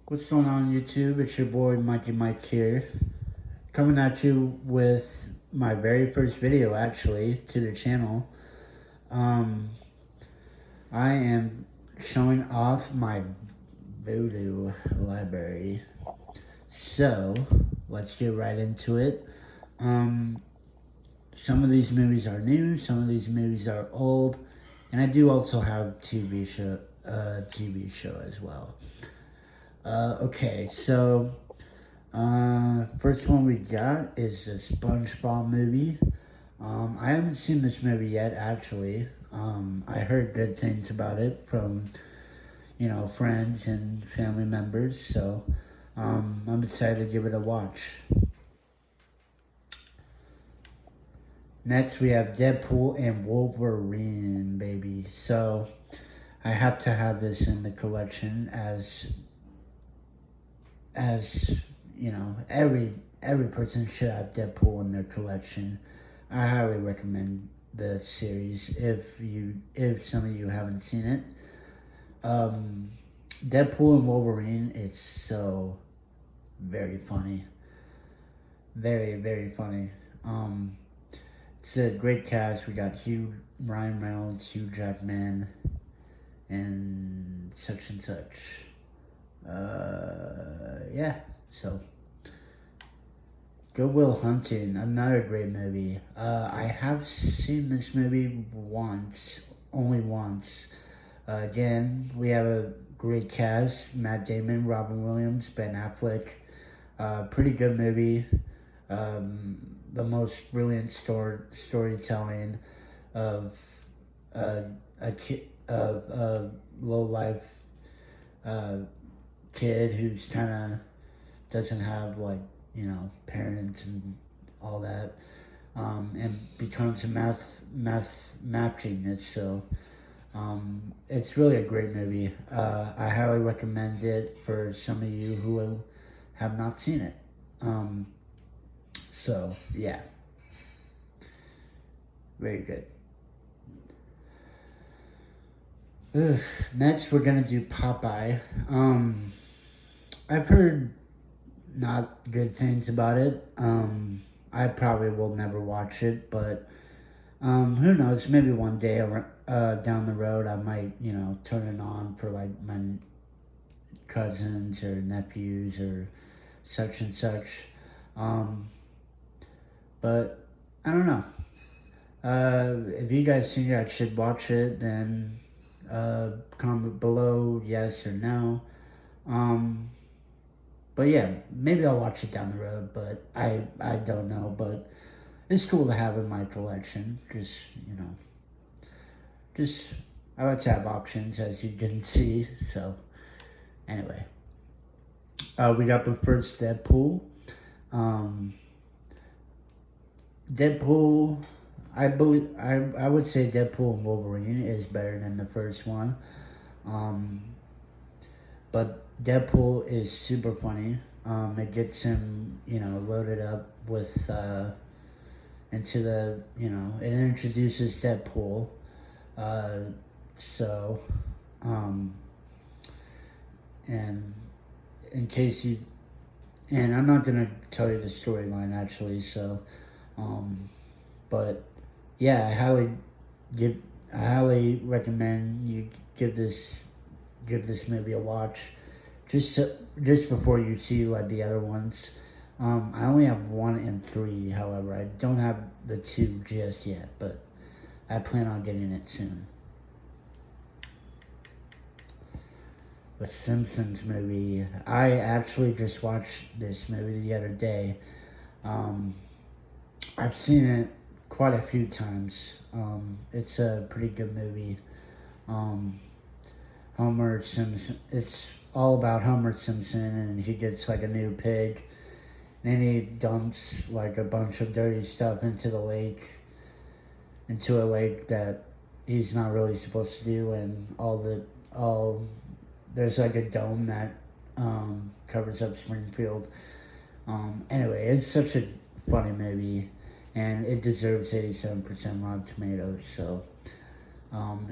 What's going on YouTube? It's your boy Mikey Mike here, coming at you with my very first video actually to the channel. Um, I am showing off my Vudu Library. So, let's get right into it. Um, some of these movies are new, some of these movies are old, and I do also have TV show as well. Okay, so first one we got is the SpongeBob movie. I haven't seen this movie yet, actually. I heard good things about it from, friends and family members, so I'm excited to give it a watch. Next, we have Deadpool and Wolverine, baby. So, I have to have this in the collection as every person should have Deadpool in their collection. I highly recommend the series if some of you haven't seen it. Deadpool and Wolverine is so very funny, very funny. It's a great cast. We got Ryan Reynolds, Hugh Jackman, and such and such. Yeah, so Good Will Hunting, another great movie. I have seen this movie only once. Again, we have a great cast: Matt Damon, Robin Williams, Ben Affleck. Pretty good movie. The most brilliant storytelling of a low life kid who's kind of doesn't have parents and all that, and becomes a math genius. So it's really a great movie. I highly recommend it for some of you who have not seen it. So yeah, very good. Ugh. Next, we're gonna do Popeye. I've heard not good things about it. I probably will never watch it, but who knows? Maybe one day down the road, I might, turn it on for like my cousins or nephews or such and such. But I don't know. If you guys think I should watch it, then comment below yes or no. But yeah, maybe I'll watch it down the road, but I don't know. But it's cool to have in my collection. Just I like to have options, as you can see. So anyway, we got the first Deadpool. Deadpool, I would say Deadpool and Wolverine is better than the first one. But Deadpool is super funny. It gets him, loaded up with into the, it introduces Deadpool. So, and in case you, and I'm not gonna tell you the storyline actually. So, but yeah, I highly recommend you give this movie a watch. Just before you see like the other ones. I only have 1 and 3, however. I don't have the 2 just yet, but I plan on getting it soon. The Simpsons movie. I actually just watched this movie the other day. I've seen it quite a few times. It's a pretty good movie. Homer Simpson. It's all about Homer Simpson, and he gets like a new pig. And then he dumps like a bunch of dirty stuff into a lake that he's not really supposed to do, and there's like a dome that covers up Springfield. Anyway, it's such a funny movie, and it deserves 87% Rotten Tomatoes. So,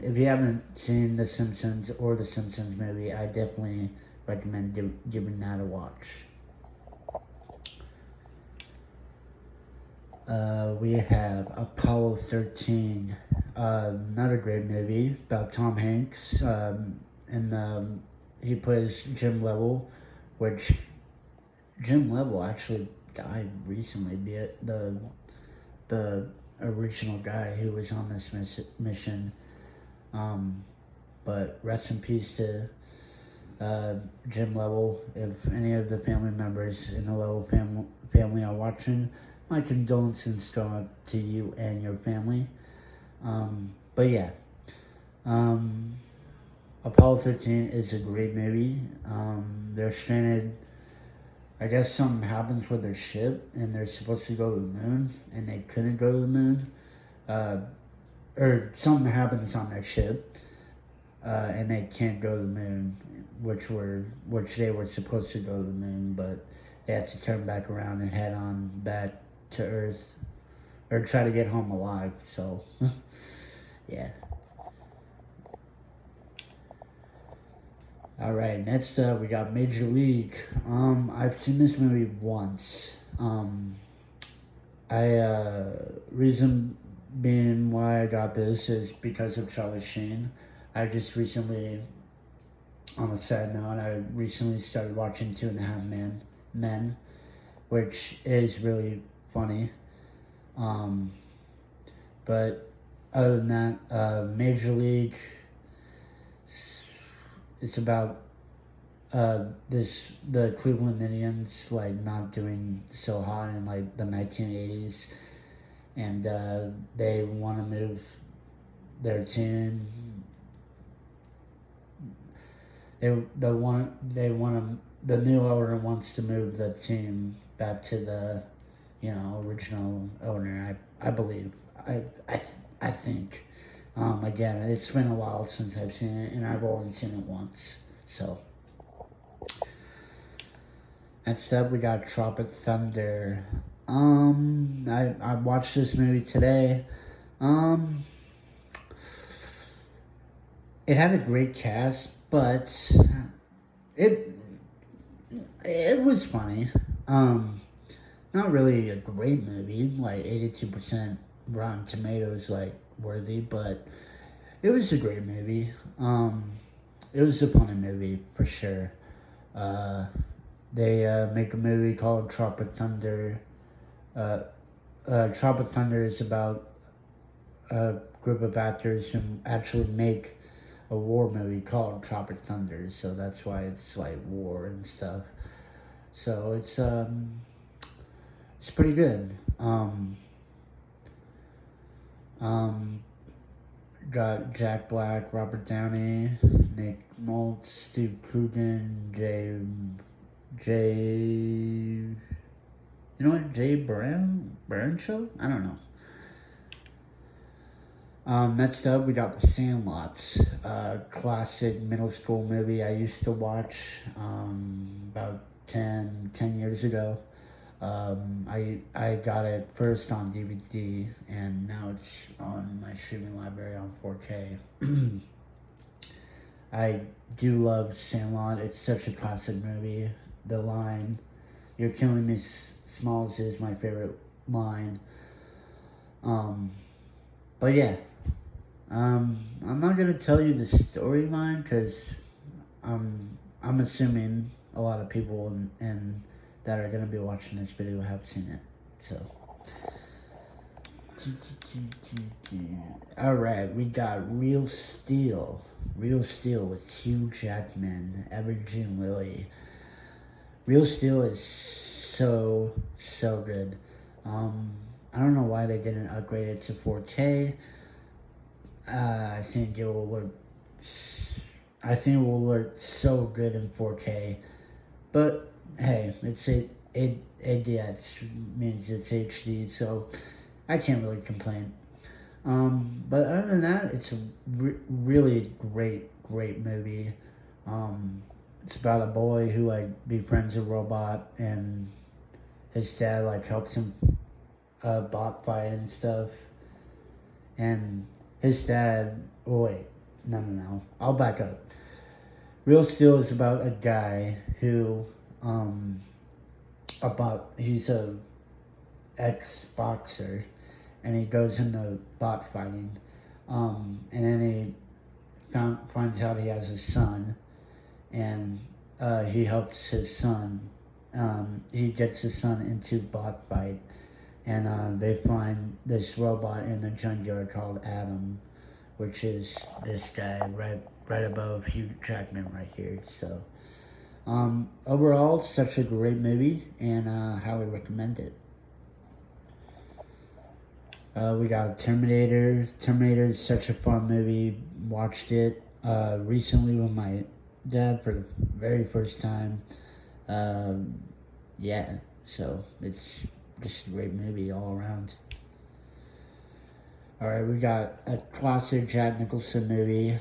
if you haven't seen The Simpsons or The Simpsons movie, I definitely recommend giving that a watch. We have Apollo 13, another great movie about Tom Hanks, and he plays Jim Lovell, which Jim Lovell actually died recently, the original guy who was on this mission. But rest in peace to Jim Lovell. If any of the family members in the Lovell family are watching, my condolences go out to you and your family. But yeah, Apollo 13 is a great movie. They're stranded. I guess something happens with their ship, and they're supposed to go to the moon, and they couldn't go to the moon. Or something happens on their ship, and they can't go to the moon, which they were supposed to go to the moon, but they had to turn back around and head on back to Earth, or try to get home alive. So, yeah. All right, next up we got Major League. I've seen this movie once. Reason being why I got this is because of Charlie Sheen. I just recently, on a side note, I recently started watching 2.5 Men, which is really funny. But other than that, Major League, it's about the Cleveland Indians like not doing so hot in like the 1980s, and they want to move their team. The new owner wants to move the team back to the original owner. I believe. I think. Again, it's been a while since I've seen it, and I've only seen it once. So, next up, we got Tropic Thunder. I watched this movie today. It had a great cast, but it was funny. Not really a great movie, like 82% Rotten Tomatoes, like worthy, but it was a great movie. It was a funny movie for sure. They make a movie called Tropic Thunder. Tropic Thunder is about a group of actors who actually make a war movie called Tropic Thunder, so that's why it's like war and stuff. So it's pretty good. Got Jack Black, Robert Downey, Nick Nolte, Steve Coogan, Jay Brown show? I don't know. Next up, we got The Sandlot, classic middle school movie I used to watch about 10 years ago. I got it first on DVD, and now it's on my streaming library on 4K. I do love Sandlot. It's such a classic movie. The line, "You're killing me, Smalls," is my favorite line. But yeah, I'm not gonna tell you the storyline because I'm assuming a lot of people and that are gonna be watching this video have seen it. So, all right, we got Real Steel with Hugh Jackman, Everett Lilly. Real Steel is so good. I don't know why they didn't upgrade it to 4K. I think it will look so good in 4K. But hey, it's ADX means it's HD, so I can't really complain. But other than that, it's a really great movie. It's about a boy who befriends a robot, and his dad helps him bot fight and stuff. And his dad, no, I'll back up. Real Steel is about a guy who, he's a ex-boxer, and he goes into bot fighting, and then he finds out he has a son, and he helps his son. He gets his son into bot fight, and they find this robot in the junkyard called Adam, which is this guy right above Hugh Jackman right here. So, overall, such a great movie, and highly recommend it. We got Terminator. Terminator is such a fun movie. Watched it recently with my dad for the very first time. Yeah, so it's just a great movie all around. Alright, we got a classic Jack Nicholson movie,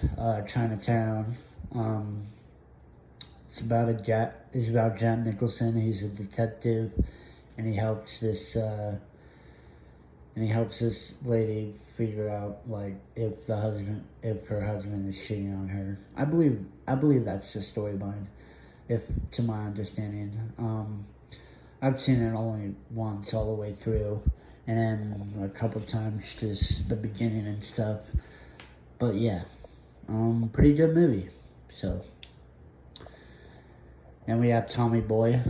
Chinatown. It's about Jack Nicholson. He's a detective, and he helps this lady figure out like if her husband is cheating on her. I believe that's the storyline, if to my understanding. I've seen it only once all the way through, and then a couple times just the beginning and stuff. But yeah, pretty good movie. So, and we have Tommy Boy,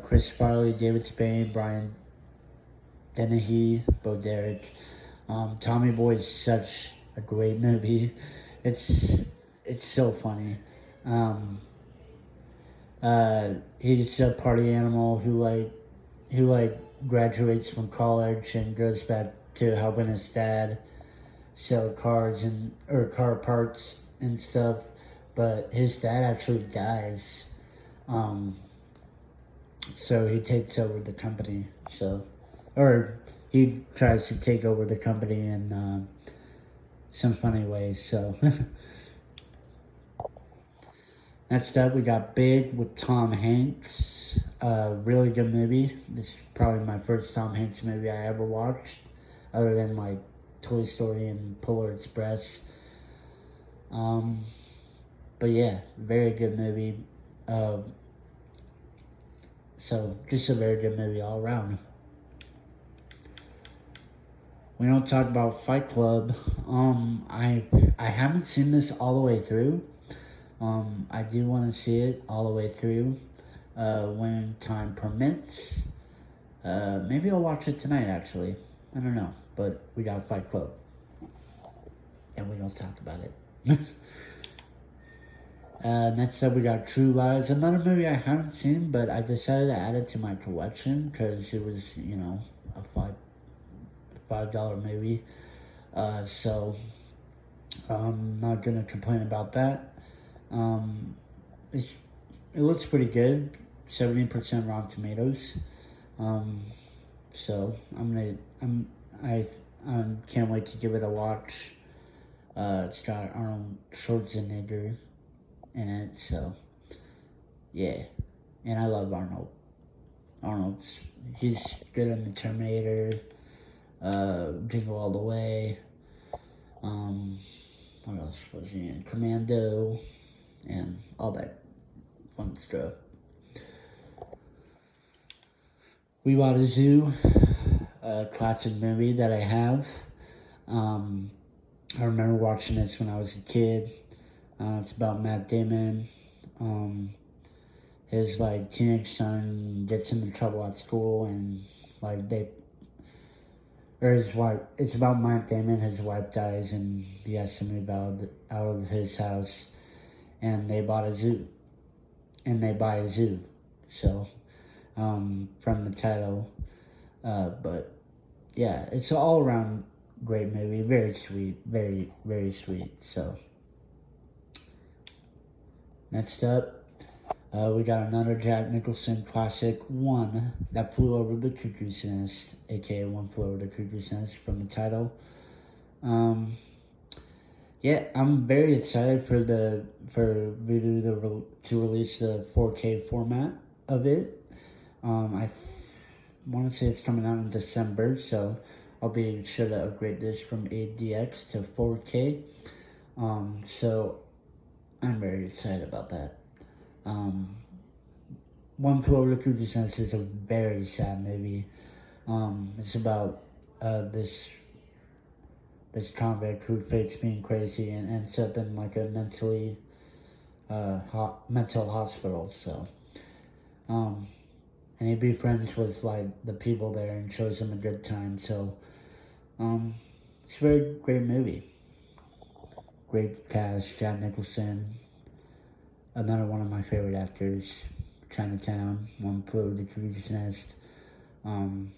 Chris Farley, David Spade, Brian Dennehy, Bo Derek. Tommy Boy is such a great movie. It's so funny. He's a party animal who graduates from college and goes back to helping his dad sell cars or car parts and stuff. But his dad actually dies. So he takes over the company. Or he tries to take over the company in some funny ways. So next up, we got Big with Tom Hanks. Really good movie. This is probably my first Tom Hanks movie I ever watched, other than like Toy Story and Polar Express. But yeah, very good movie. So just a very good movie all around. We don't talk about Fight Club. I haven't seen this all the way through. I do want to see it all the way through when time permits. Maybe I'll watch it tonight, actually. I don't know. But we got Fight Club. And we don't talk about it. Next up, we got True Lies. Another movie I haven't seen, but I decided to add it to my collection because it was, a $5 movie. So I'm not gonna complain about that. It looks pretty good. 70% Rotten Tomatoes. So I can't wait to give it a watch. It's got Arnold Schwarzenegger in it, so yeah. And I love Arnold. He's good in the Terminator, Jingle All the Way. What else was he in? Commando, and all that fun stuff. We Bought a Zoo, a classic movie that I have. I remember watching this when I was a kid. It's about Matt Damon. His teenage son gets into trouble at school, and his wife. It's about Matt Damon. His wife dies, and he has to move out of his house, and they buy a zoo. So, from the title, but yeah, it's an all around great movie. Very sweet, very very sweet. So, next up, we got another Jack Nicholson classic, One That Flew Over the Cuckoo's Nest, aka One Flew Over the Cuckoo's Nest from the title. Yeah, I'm very excited for Vudu to release the 4K format of it. I want to say it's coming out in December, so I'll be sure to upgrade this from ADX to 4K. So I'm very excited about that. One Flew Over the Cuckoo's Nest is a very sad movie. It's about this convict who fakes being crazy and ends up in like a mental hospital. So, um, and he befriends with like the people there and shows them a good time. So, um, it's a very great movie. Great cast, Jack Nicholson, another one of my favorite actors, Chinatown, One Flew Over the Cuckoo's Nest. Um,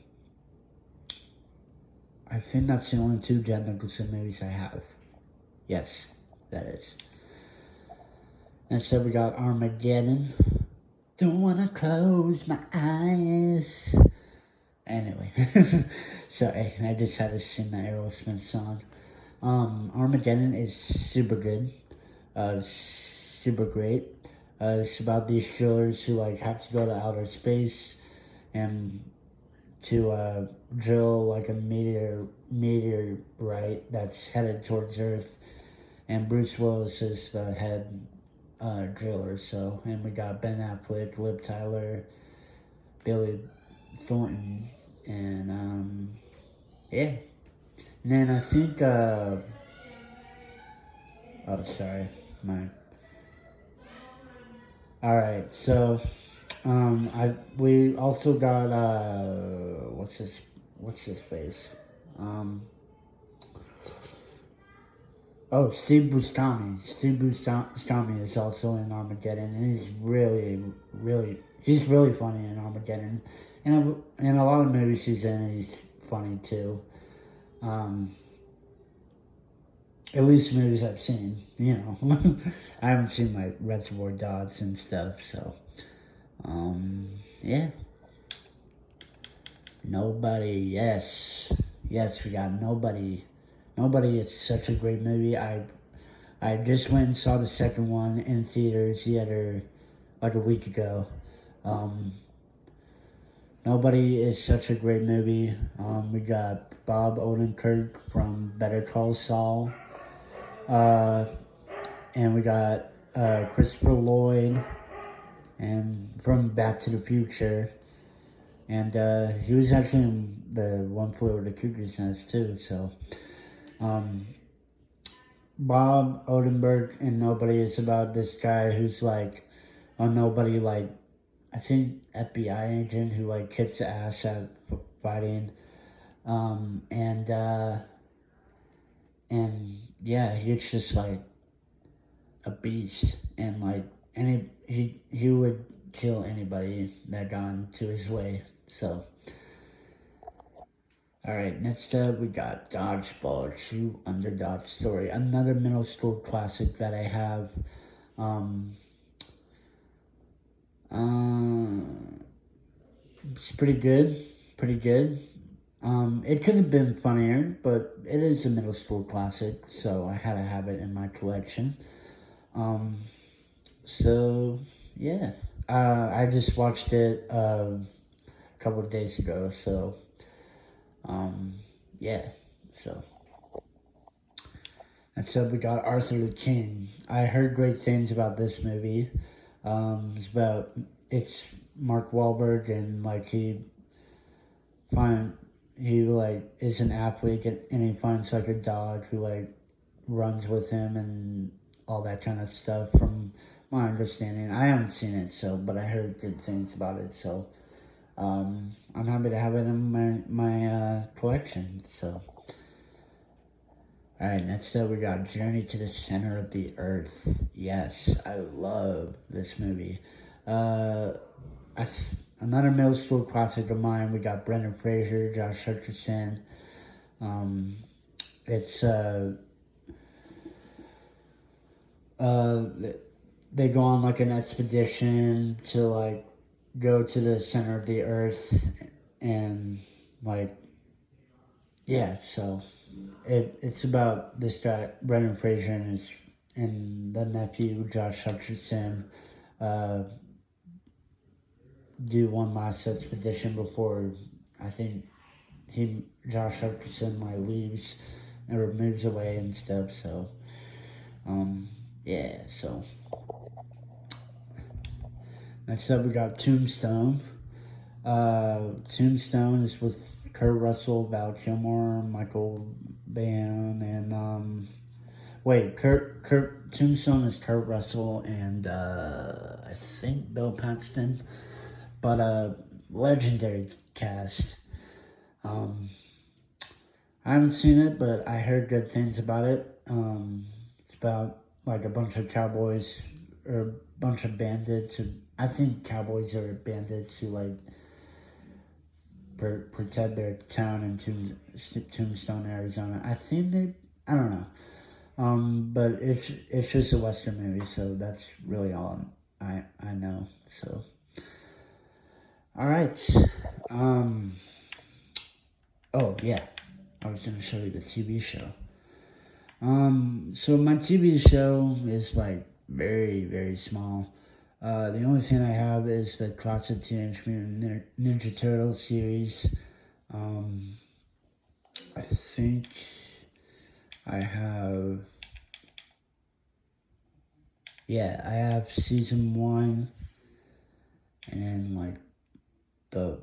I think that's the only two Jack Nicholson movies I have. Yes, that is. Next up, we got Armageddon. Don't wanna close my eyes. Anyway, sorry, I just had to sing that Aerosmith song. Armageddon is super good, super great. It's about these drillers who like have to go to outer space and to drill like a meteorite that's headed towards Earth. And Bruce Willis is the head driller. So, and we got Ben Affleck, Liv Tyler, Billy Thornton, and yeah. And then I think oh sorry, my alright, so we also got what's his face? Um oh, Steve Buscemi. Steve Buscemi is also in Armageddon, and he's really funny in Armageddon. And in a lot of movies he's in, he's funny too. At least movies I've seen, you know. I haven't seen like Reservoir Dogs and stuff, so yeah. Nobody, yes. Yes, we got Nobody. Nobody is such a great movie. I just went and saw the second one in theaters like a week ago. Nobody is such a great movie. We got Bob Odenkirk from Better Call Saul. And we got Christopher Lloyd and from Back to the Future. And he was actually in the One Flew Over the Cuckoo's Nest too. So Bob Odenkirk and Nobody is about this guy who's like a nobody, like I think FBI agent who like kicks ass at fighting. And yeah, he's just like a beast, and like he would kill anybody that got into his way. So, all right, next up we got Dodgeball, True Underdog Story, another middle school classic that I have. It's pretty good, pretty good. It could have been funnier, but it is a middle school classic, so I had to have it in my collection. So yeah, I just watched it a couple of days ago. So yeah, so and so we got Arthur the King. I heard great things about this movie. It's Mark Wahlberg, and like he like is an athlete, and he finds like a dog who like runs with him and all that kind of stuff. From my understanding, I haven't seen it, but I heard good things about it. So I'm happy to have it in my collection. So all right, next up we got Journey to the Center of the Earth. Yes, I love this movie. Another middle school classic of mine. We got Brendan Fraser, Josh Hutcherson. It's they go on like an expedition to like go to the center of the earth, and like yeah, so it's about this guy Brendan Fraser and the nephew Josh Hutcherson do one last expedition before I think Josh Hutcherson like leaves or moves away and stuff. So yeah, so next up we got Tombstone. Tombstone is with Kurt Russell, Val Kilmer, Michael Biehn, and Tombstone is Kurt Russell and I think Bill Paxton, but legendary cast. I haven't seen it, but I heard good things about it. It's about like a bunch of cowboys or a bunch of bandits. I think cowboys are bandits who like protect their town in Tombstone, Arizona. I don't know. But it's just a Western movie, so that's really all I know. So, all right. Oh yeah, I was gonna show you the TV show. So my TV show is like very, very small. The only thing I have is the classic Teenage Mutant Ninja Turtles series. I think I have, I have season 1 and then like the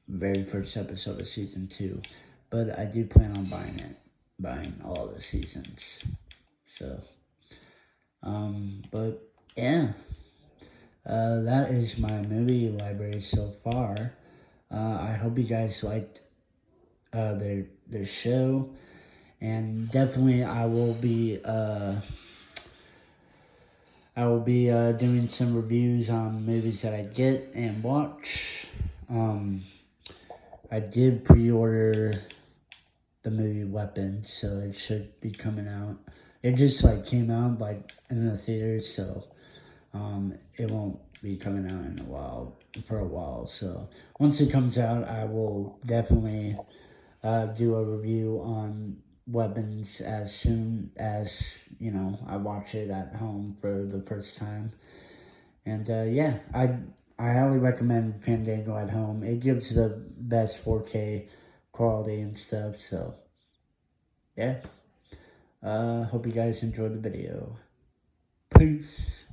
very first episode of season 2. But I do plan on buying all the seasons. So, but yeah, that is my movie library so far. I hope you guys liked their show, and definitely I will be doing some reviews on movies that I get and watch. I did pre-order the movie Weapon, so it should be coming out. It just like came out like in the theaters, so it won't be coming out for a while. So once it comes out, I will definitely do a review on Weapons as soon as I watch it at home for the first time. And yeah, I highly recommend Fandango at home. It gives the best 4K quality and stuff. So yeah, hope you guys enjoyed the video. Peace.